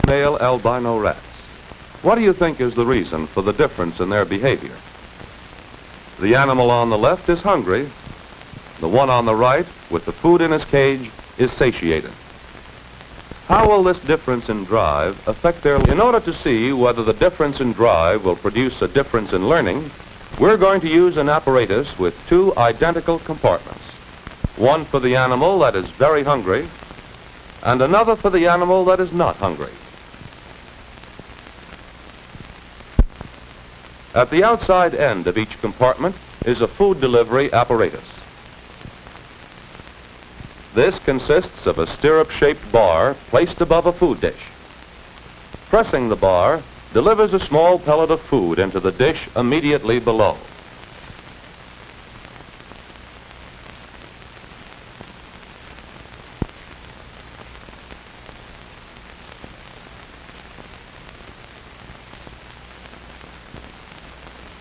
male albino rats. What do you think is the reason for the difference in their behavior? The animal on the left is hungry. The one on the right, with the food in his cage, is satiated. How will this difference in drive affect their... In order to see whether the difference in drive will produce a difference in learning, we're going to use an apparatus with two identical compartments. One for the animal that is very hungry, and another for the animal that is not hungry. At the outside end of each compartment is a food delivery apparatus. This consists of a stirrup-shaped bar placed above a food dish. Pressing the bar delivers a small pellet of food into the dish immediately below.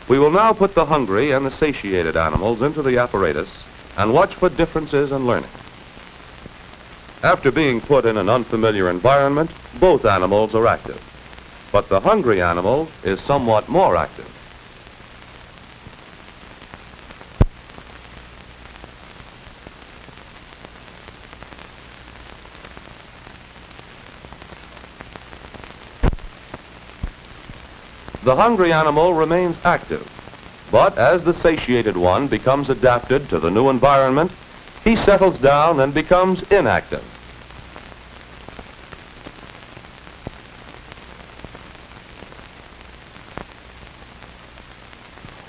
We will now put the hungry and the satiated animals into the apparatus and watch for differences in learning. After being put in an unfamiliar environment, both animals are active, but the hungry animal is somewhat more active. The hungry animal remains active, but as the satiated one becomes adapted to the new environment, he settles down and becomes inactive.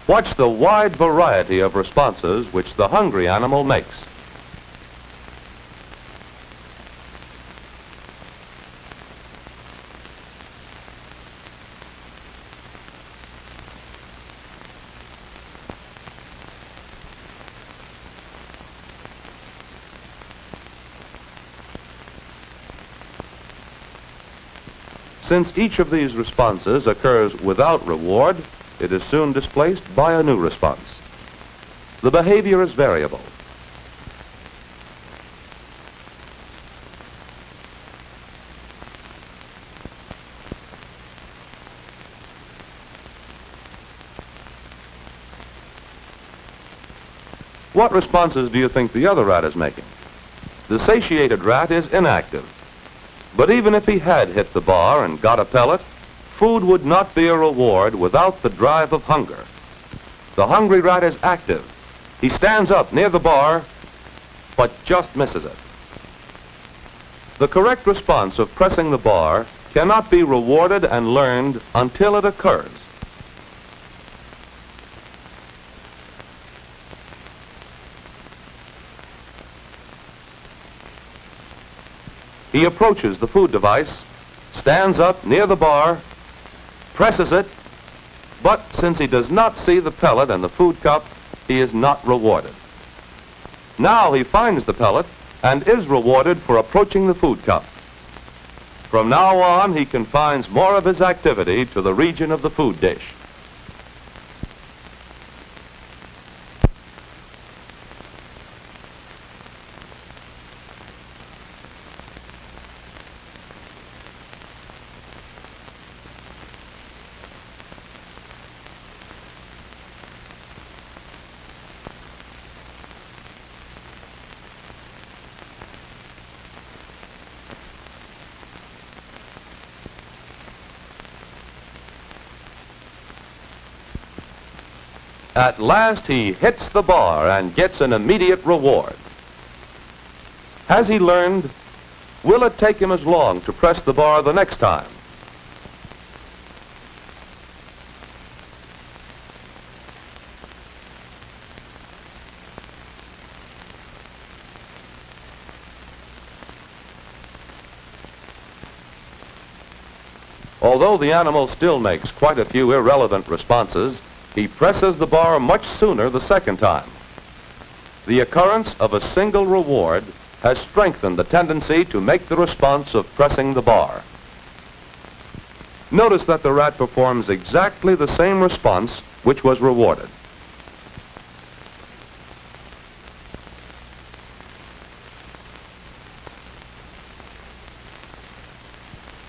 Watch the wide variety of responses which the hungry animal makes. Since each of these responses occurs without reward, it is soon displaced by a new response. The behavior is variable. What responses do you think the other rat is making? The satiated rat is inactive. But even if he had hit the bar and got a pellet, food would not be a reward without the drive of hunger. The hungry rat is active. He stands up near the bar, but just misses it. The correct response of pressing the bar cannot be rewarded and learned until it occurs. He approaches the food device, stands up near the bar, presses it, but since he does not see the pellet and the food cup, he is not rewarded. Now he finds the pellet and is rewarded for approaching the food cup. From now on, he confines more of his activity to the region of the food dish. At last he hits the bar and gets an immediate reward. Has he learned? Will it take him as long to press the bar the next time? Although the animal still makes quite a few irrelevant responses, he presses the bar much sooner the second time. The occurrence of a single reward has strengthened the tendency to make the response of pressing the bar. Notice that the rat performs exactly the same response which was rewarded.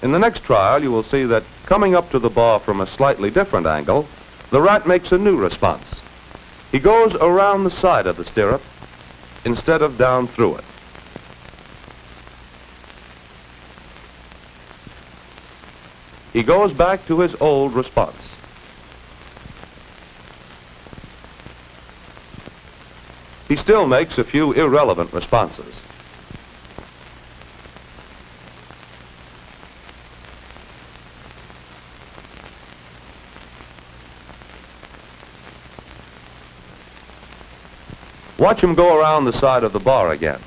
In the next trial, you will see that coming up to the bar from a slightly different angle, the rat makes a new response. He goes around the side of the stirrup instead of down through it. He goes back to his old response. He still makes a few irrelevant responses. Watch him go around the side of the bar again.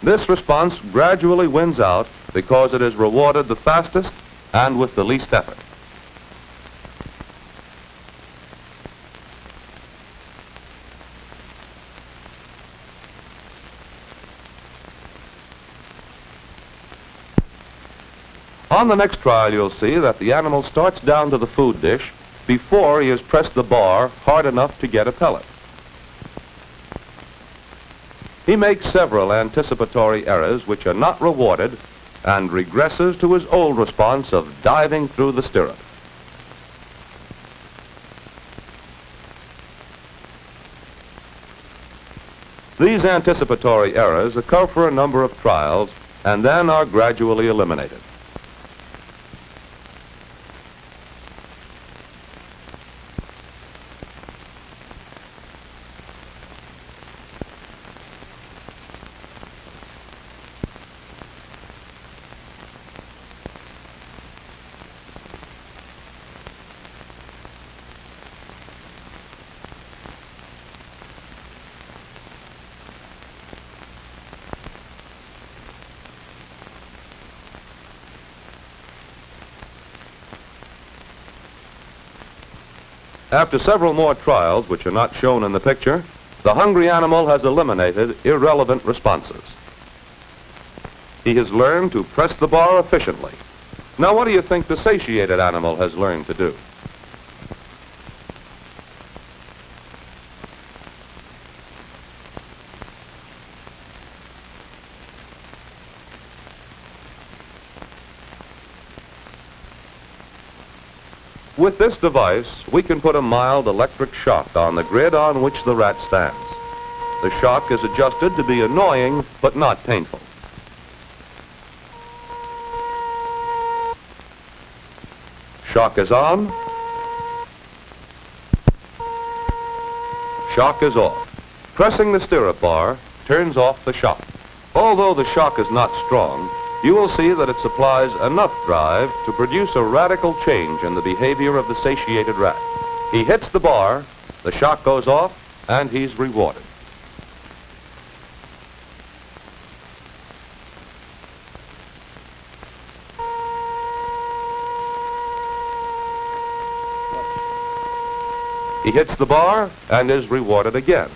This response gradually wins out because it is rewarded the fastest and with the least effort. On the next trial, you'll see that the animal starts down to the food dish before he has pressed the bar hard enough to get a pellet. He makes several anticipatory errors which are not rewarded and regresses to his old response of diving through the stirrup. These anticipatory errors occur for a number of trials and then are gradually eliminated. After several more trials, which are not shown in the picture, the hungry animal has eliminated irrelevant responses. He has learned to press the bar efficiently. Now, what do you think the satiated animal has learned to do? With this device, we can put a mild electric shock on the grid on which the rat stands. The shock is adjusted to be annoying, but not painful. Shock is on. Shock is off. Pressing the stirrup bar turns off the shock. Although the shock is not strong, you will see that it supplies enough drive to produce a radical change in the behavior of the satiated rat. He hits the bar, the shock goes off, and he's rewarded. He hits the bar and is rewarded again.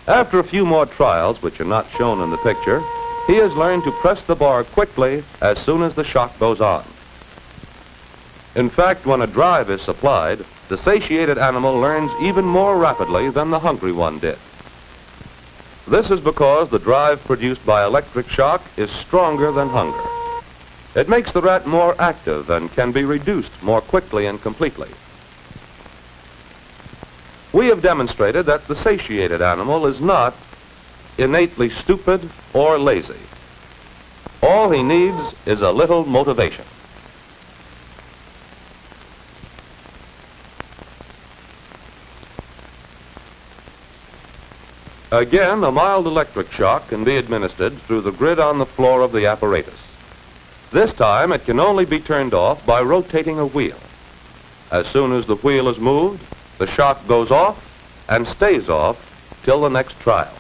After a few more trials, which are not shown in the picture, he has learned to press the bar quickly as soon as the shock goes on. In fact, when a drive is supplied, the satiated animal learns even more rapidly than the hungry one did. This is because the drive produced by electric shock is stronger than hunger. It makes the rat more active and can be reduced more quickly and completely. We have demonstrated that the satiated animal is not innately stupid or lazy. All he needs is a little motivation. Again, a mild electric shock can be administered through the grid on the floor of the apparatus. This time, it can only be turned off by rotating a wheel. As soon as the wheel is moved, the shock goes off and stays off till the next trial.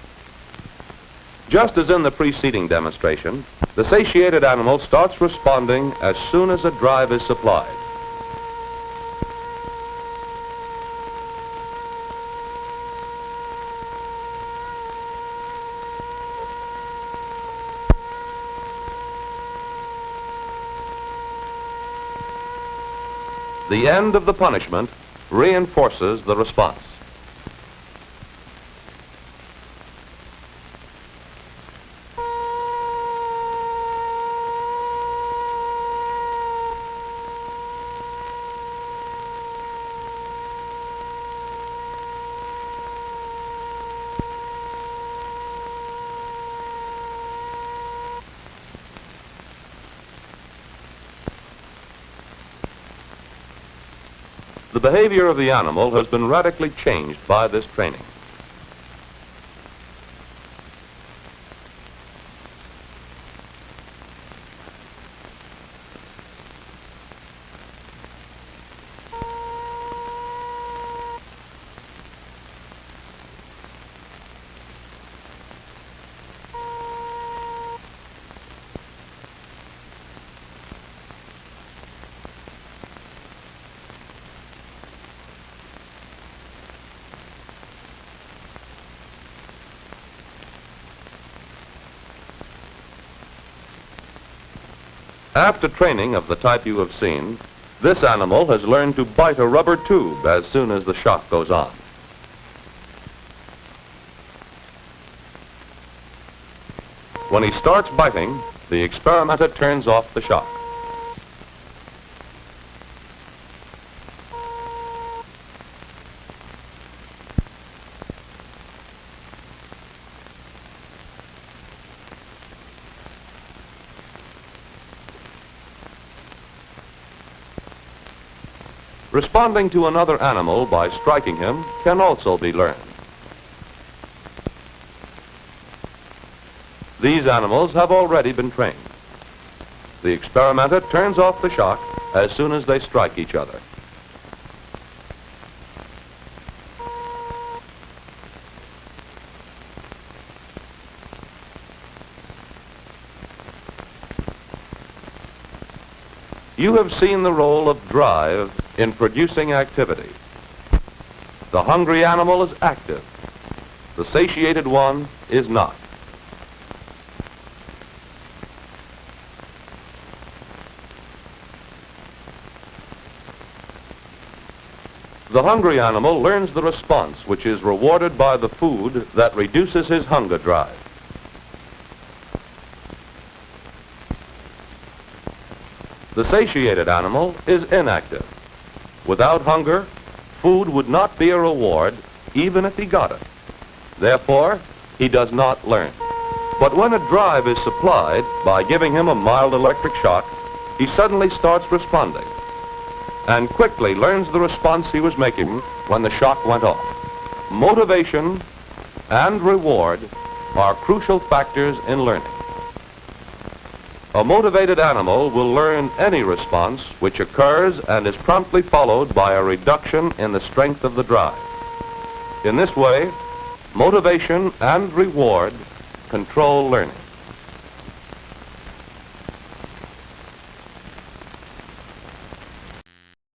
Just as in the preceding demonstration, the satiated animal starts responding as soon as a drive is supplied. The end of the punishment reinforces the response. The behavior of the animal has been radically changed by this training. After training of the type you have seen, this animal has learned to bite a rubber tube as soon as the shock goes on. When he starts biting, the experimenter turns off the shock. Responding to another animal by striking him can also be learned. These animals have already been trained. The experimenter turns off the shock as soon as they strike each other. You have seen the role of drive in producing activity. The hungry animal is active. The satiated one is not. The hungry animal learns the response, which is rewarded by the food that reduces his hunger drive. The satiated animal is inactive. Without hunger, food would not be a reward, even if he got it. Therefore, he does not learn. But when a drive is supplied by giving him a mild electric shock, he suddenly starts responding and quickly learns the response he was making when the shock went off. Motivation and reward are crucial factors in learning. A motivated animal will learn any response which occurs and is promptly followed by a reduction in the strength of the drive. In this way, motivation and reward control learning.